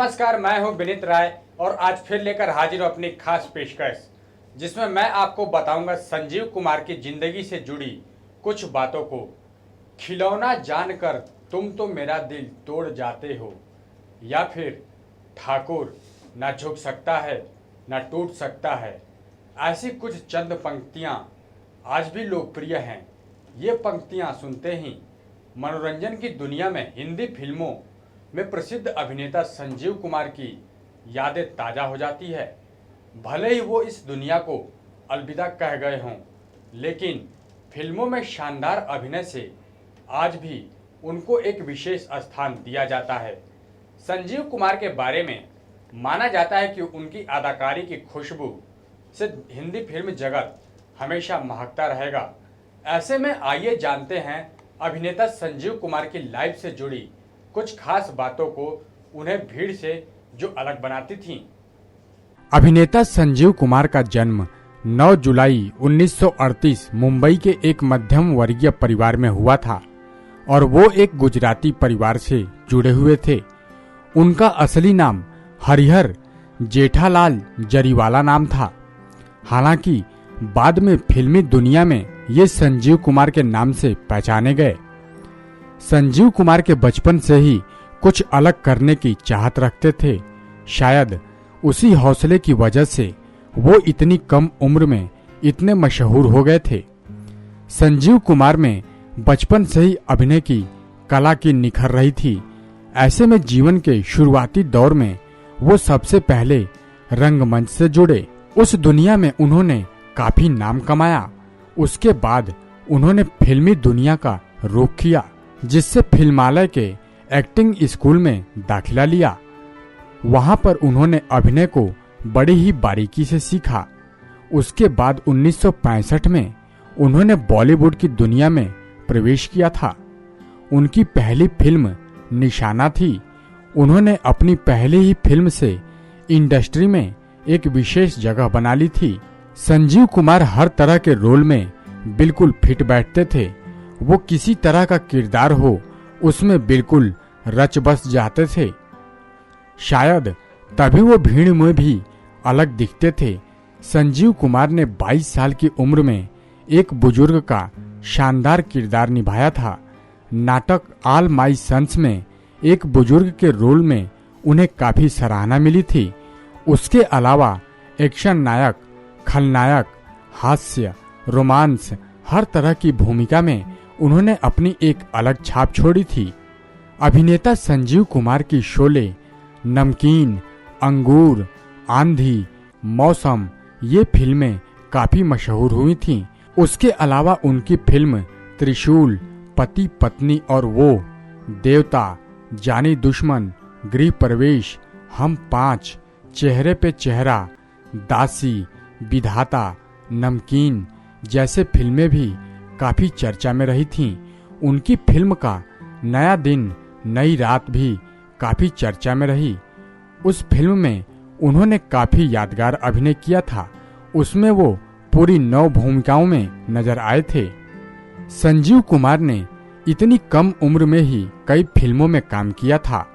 नमस्कार, मैं हूं विनीत राय और आज फिर लेकर हाजिर हूं अपनी खास पेशकश, जिसमें मैं आपको बताऊंगा संजीव कुमार की जिंदगी से जुड़ी कुछ बातों को। खिलौना जानकर तुम तो मेरा दिल तोड़ जाते हो, या फिर ठाकुर ना झुक सकता है ना टूट सकता है। ऐसी कुछ चंद पंक्तियां आज भी लोकप्रिय हैं। ये पंक्तियां सुनते ही मनोरंजन की दुनिया में हिंदी फिल्मों में प्रसिद्ध अभिनेता संजीव कुमार की यादें ताज़ा हो जाती है। भले ही वो इस दुनिया को अलविदा कह गए हों, लेकिन फिल्मों में शानदार अभिनय से आज भी उनको एक विशेष स्थान दिया जाता है। संजीव कुमार के बारे में माना जाता है कि उनकी अदाकारी की खुशबू से हिंदी फिल्म जगत हमेशा महकता रहेगा। ऐसे में आइए जानते हैं अभिनेता संजीव कुमार की लाइफ से जुड़ी कुछ खास बातों को, उन्हें भीड़ से जो अलग बनाती थीं। अभिनेता संजीव कुमार का जन्म 9 जुलाई 1938 मुंबई के एक मध्यम वर्गीय परिवार में हुआ था और वो एक गुजराती परिवार से जुड़े हुए थे। उनका असली नाम हरिहर जेठालाल जरीवाला नाम था। हालांकि बाद में फिल्मी दुनिया में ये संजीव कुमार के नाम से पहचाने गए। संजीव कुमार के बचपन से ही कुछ अलग करने की चाहत रखते थे। शायद उसी हौसले की वजह से वो इतनी कम उम्र में इतने मशहूर हो गए थे। संजीव कुमार में बचपन से ही अभिनय की कला की निखर रही थी। ऐसे में जीवन के शुरुआती दौर में वो सबसे पहले रंगमंच से जुड़े। उस दुनिया में उन्होंने काफी नाम कमाया। उसके बाद उन्होंने फिल्मी दुनिया का रुख किया, जिससे फिल्मालय के एक्टिंग स्कूल में दाखिला लिया। वहां पर उन्होंने अभिनय को बड़ी ही बारीकी से सीखा। उसके बाद 1965 में उन्होंने बॉलीवुड की दुनिया में प्रवेश किया था। उनकी पहली फिल्म निशाना थी। उन्होंने अपनी पहली ही फिल्म से इंडस्ट्री में एक विशेष जगह बना ली थी। संजीव कुमार हर तरह के रोल में बिल्कुल फिट बैठते थे। वो किसी तरह का किरदार हो, उसमें बिल्कुल रच बस जाते थे। शायद तभी वो भीड़ में भी अलग दिखते थे। संजीव कुमार ने 22 साल की उम्र में एक बुजुर्ग का शानदार किरदार निभाया था। नाटक ऑल माई सन्स में एक बुजुर्ग के रोल में उन्हें काफी सराहना मिली थी। उसके अलावा एक्शन नायक, खलनायक, हास्य, रोमांस, हर तरह की भूमिका में उन्होंने अपनी एक अलग छाप छोड़ी थी। अभिनेता संजीव कुमार की शोले, नमकीन, अंगूर, आंधी, मौसम ये फिल्में काफी मशहूर हुई थीं। उसके अलावा उनकी फिल्म त्रिशूल, पति पत्नी और वो, देवता, जानी दुश्मन, गृह प्रवेश, हम 5, चेहरे पे चेहरा, दासी, विधाता, नमकीन जैसे फिल्में भी काफी चर्चा में रही थीं। उनकी फिल्म का नया दिन नई रात भी काफी चर्चा में रही। उस फिल्म में उन्होंने काफी यादगार अभिनय किया था। उसमें वो पूरी 9 भूमिकाओं में नजर आए थे। संजीव कुमार ने इतनी कम उम्र में ही कई फिल्मों में काम किया था।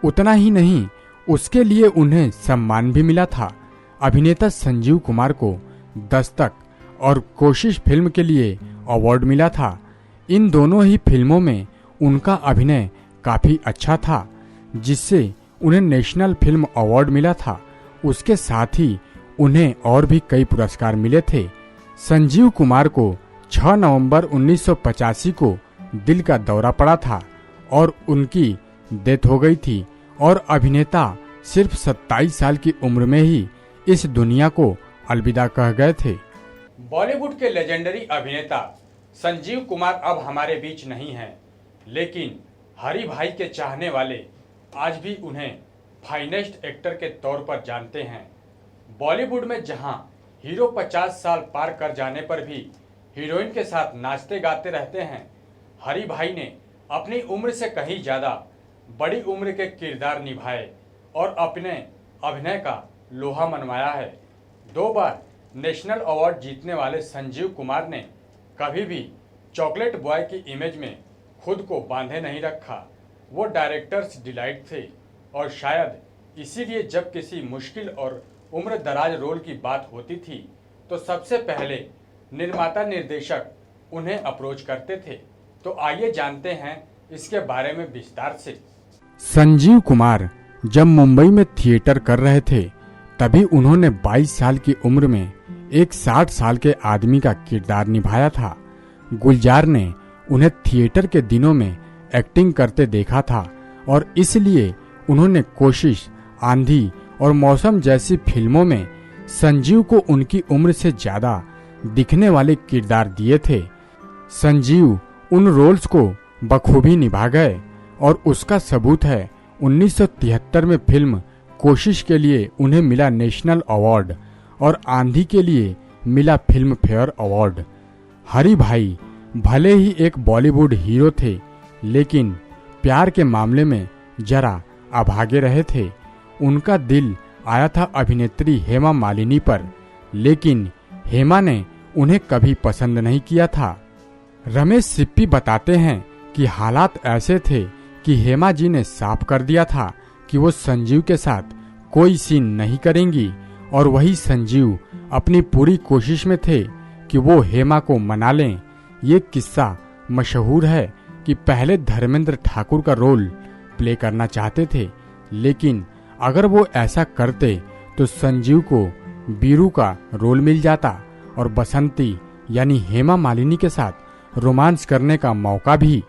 उतना ही नहीं, उसके लिए उन्हें सम्मान भी मिला था। अभिनेता संजीव कुमार को दस्तक और कोशिश फिल्म के लिए अवार्ड मिला था। इन दोनों ही फिल्मों में उनका अभिनय काफी अच्छा था, जिससे उन्हें नेशनल फिल्म अवार्ड मिला था। उसके साथ ही उन्हें और भी कई पुरस्कार मिले थे। संजीव कुमार को 6 नवंबर 1985 को दिल का दौरा पड़ा था और उनकी डेथ हो गई थी और अभिनेता सिर्फ 27 साल की उम्र में ही इस दुनिया को अलविदा कह गए थे। बॉलीवुड के लेजेंडरी अभिनेता संजीव कुमार अब हमारे बीच नहीं हैं, लेकिन हरि भाई के चाहने वाले आज भी उन्हें फाइनेस्ट एक्टर के तौर पर जानते हैं। बॉलीवुड में जहां हीरो 50 साल पार कर जाने पर भी हीरोइन के साथ नाचते गाते रहते हैं, हरि भाई ने अपनी उम्र से कहीं ज़्यादा बड़ी उम्र के किरदार निभाए और अपने अभिनय का लोहा मनवाया है। 2 बार नेशनल अवार्ड जीतने वाले संजीव कुमार ने कभी भी चॉकलेट बॉय की इमेज में खुद को बांधे नहीं रखा। वो डायरेक्टर्स डिलाइट थे और शायद इसीलिए जब किसी मुश्किल और उम्र दराज रोल की बात होती थी तो सबसे पहले निर्माता निर्देशक उन्हें अप्रोच करते थे। तो आइए जानते हैं इसके बारे में विस्तार से। संजीव कुमार जब मुंबई में थिएटर कर रहे थे तभी उन्होंने 22 साल की उम्र में एक 60 साल के आदमी का किरदार निभाया था। गुलजार ने उन्हें थिएटर के दिनों में एक्टिंग करते देखा था और इसलिए उन्होंने कोशिश, आंधी और मौसम जैसी फिल्मों में संजीव को उनकी उम्र से ज्यादा दिखने वाले किरदार दिए थे। संजीव उन रोल्स को बखूबी निभा गए और उसका सबूत है 1973 में फिल्म कोशिश के लिए उन्हें मिला नेशनल अवार्ड और आंधी के लिए मिला फिल्म फेयर अवार्ड। हरी भाई भले ही एक बॉलीवुड हीरो थे लेकिन प्यार के मामले में जरा अभागे रहे थे। उनका दिल आया था अभिनेत्री हेमा मालिनी पर, लेकिन हेमा ने उन्हें कभी पसंद नहीं किया था। रमेश सिप्पी बताते हैं कि हालात ऐसे थे कि हेमा जी ने साफ कर दिया था कि वो संजीव के साथ कोई सीन नहीं करेंगी और वही संजीव अपनी पूरी कोशिश में थे कि वो हेमा को मना लें। ये किस्सा मशहूर है कि पहले धर्मेंद्र ठाकुर का रोल प्ले करना चाहते थे, लेकिन अगर वो ऐसा करते तो संजीव को बीरू का रोल मिल जाता और बसंती यानी हेमा मालिनी के साथ रोमांस करने का मौका भी,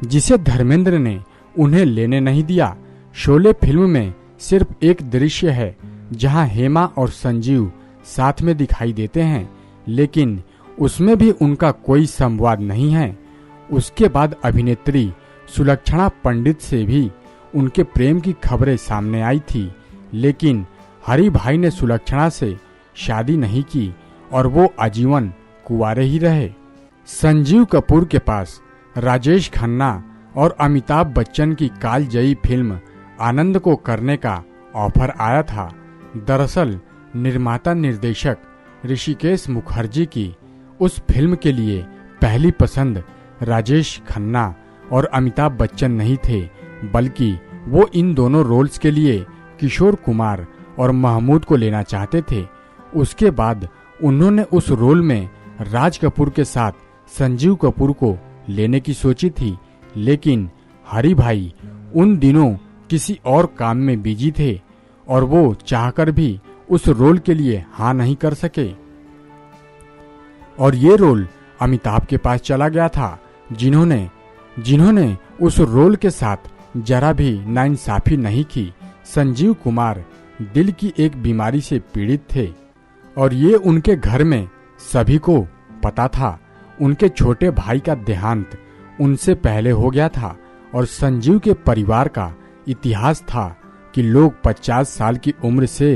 जिसे धर्मेंद्र ने उन्हें लेने नहीं दिया। शोले फिल्म में सिर्फ एक दृश्य है जहां हेमा और संजीव साथ में दिखाई देते हैं, लेकिन उसमें भी उनका कोई संवाद नहीं है। उसके बाद अभिनेत्री सुलक्षणा पंडित से भी उनके प्रेम की खबरें सामने आई थी, लेकिन हरि भाई ने सुलक्षणा से शादी नहीं की और वो आजीवन कुंवारे ही रहे। संजीव कपूर के पास राजेश खन्ना और अमिताभ बच्चन की कालजयी फिल्म आनंद को करने का ऑफर आया था। दरअसल निर्माता निर्देशक ऋषिकेश मुखर्जी की उस फिल्म के लिए पहली पसंद राजेश खन्ना और अमिताभ बच्चन नहीं थे, बल्कि वो इन दोनों रोल्स के लिए किशोर कुमार और महमूद को लेना चाहते थे। उसके बाद उन्होंने उस रोल में राज कपूर के साथ संजीव कपूर को लेने की सोची थी, लेकिन हरि भाई उन दिनों किसी और काम में बिजी थे और वो चाहकर भी उस रोल के लिए हाँ नहीं कर सके और ये रोल अमिताभ के पास चला गया था, जिन्होंने उस रोल के साथ जरा भी नाइंसाफी नहीं की। संजीव कुमार दिल की एक बीमारी से पीड़ित थे और ये उनके घर में सभी को पता था। उनके छोटे भाई का देहांत उनसे पहले हो गया था और संजीव के परिवार का इतिहास था कि लोग 50 साल की उम्र से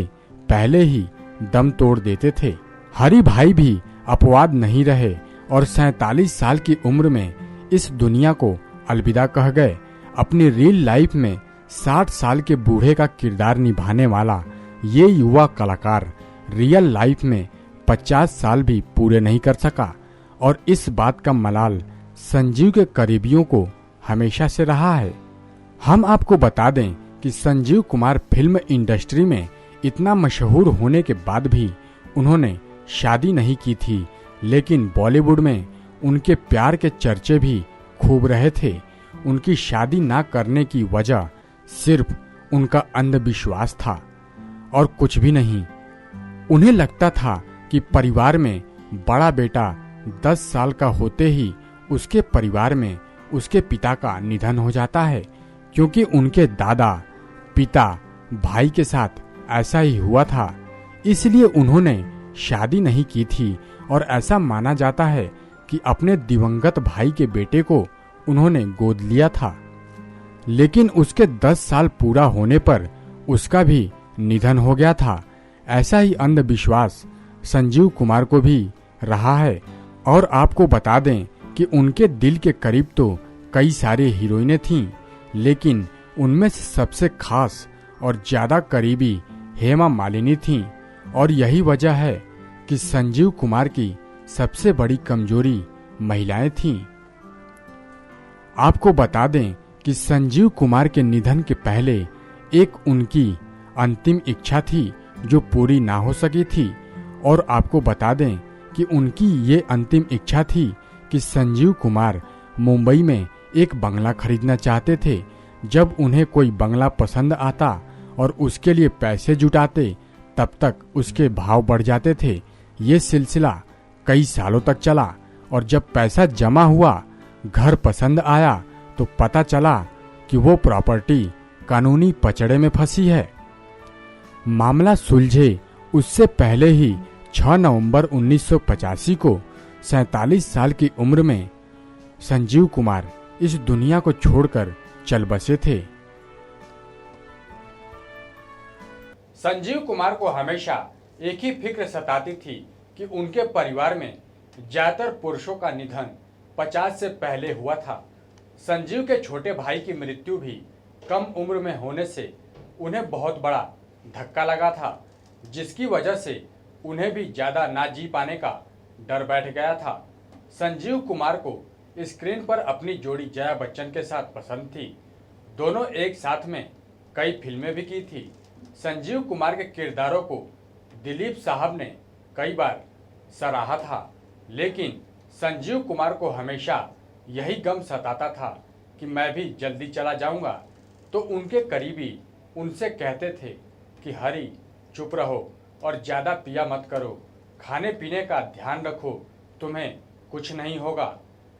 पहले ही दम तोड़ देते थे। हरि भाई भी अपवाद नहीं रहे और 47 साल की उम्र में इस दुनिया को अलविदा कह गए। अपनी रियल लाइफ में 60 साल के बूढ़े का किरदार निभाने वाला ये युवा कलाकार रियल लाइफ में 50 साल भी पूरे नहीं कर सका और इस बात का मलाल संजीव के करीबियों को हमेशा से रहा है। हम आपको बता दें कि संजीव कुमार फिल्म इंडस्ट्री में इतना मशहूर होने के बाद भी उन्होंने शादी नहीं की थी, लेकिन बॉलीवुड में उनके प्यार के चर्चे भी खूब रहे थे। उनकी शादी ना करने की वजह सिर्फ उनका अंधविश्वास था और कुछ भी नहीं। उन्हें लगता था कि परिवार में बड़ा बेटा 10 साल का होते ही उसके परिवार में उसके पिता का निधन हो जाता है, क्योंकि उनके दादा पिता भाई के साथ ऐसा ही हुआ था। इसलिए उन्होंने शादी नहीं की थी और ऐसा माना जाता है कि अपने दिवंगत भाई के बेटे को उन्होंने गोद लिया था, लेकिन उसके 10 साल पूरा होने पर उसका भी निधन हो गया था। ऐसा ही अंधविश्वास संजीव कुमार को भी रहा है और आपको बता दें कि उनके दिल के करीब तो कई सारी हीरोइनें थीं, लेकिन उनमें से सबसे खास और ज्यादा करीबी हेमा मालिनी थीं और यही वजह है कि संजीव कुमार की सबसे बड़ी कमजोरी महिलाएं थीं। आपको बता दें कि संजीव कुमार के निधन के पहले एक उनकी अंतिम इच्छा थी जो पूरी ना हो सकी थी। और आपको बता दें कि उनकी ये अंतिम इच्छा थी कि संजीव कुमार मुंबई में एक बंगला खरीदना चाहते थे। जब उन्हें कोई बंगला पसंद आता और उसके लिए पैसे जुटाते, तब तक उसके भाव बढ़ जाते थे। ये सिलसिला कई सालों तक चला और जब पैसा जमा हुआ, घर पसंद आया, तो पता चला कि वो प्रॉपर्टी कानूनी पचड़े में फंसी है। मामला सुलझे उससे पहले ही 6 नवंबर 1985 को 47 साल की उम्र में संजीव कुमार इस दुनिया को छोड़कर चल बसे थे। संजीव कुमार को हमेशा एक ही फिक्र सताती थी कि उनके परिवार में ज्यादातर पुरुषों का निधन 50 से पहले हुआ था। संजीव के छोटे भाई की मृत्यु भी कम उम्र में होने से उन्हें बहुत बड़ा धक्का लगा था, जिसकी वजह से उन्हें भी ज्यादा ना जी पाने का डर बैठ गया था। संजीव कुमार को स्क्रीन पर अपनी जोड़ी जया बच्चन के साथ पसंद थी। दोनों एक साथ में कई फिल्में भी की थी। संजीव कुमार के किरदारों को दिलीप साहब ने कई बार सराहा था, लेकिन संजीव कुमार को हमेशा यही गम सताता था कि मैं भी जल्दी चला जाऊंगा। तो उनके करीबी उनसे कहते थे कि हरी, चुप रहो और ज़्यादा पिया मत करो, खाने पीने का ध्यान रखो, तुम्हें कुछ नहीं होगा।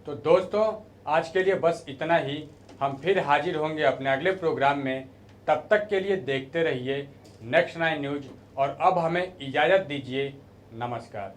तो दोस्तों, आज के लिए बस इतना ही। हम फिर हाजिर होंगे अपने अगले प्रोग्राम में। तब तक के लिए देखते रहिए नेक्स्ट 9 न्यूज़ और अब हमें इजाज़त दीजिए। नमस्कार।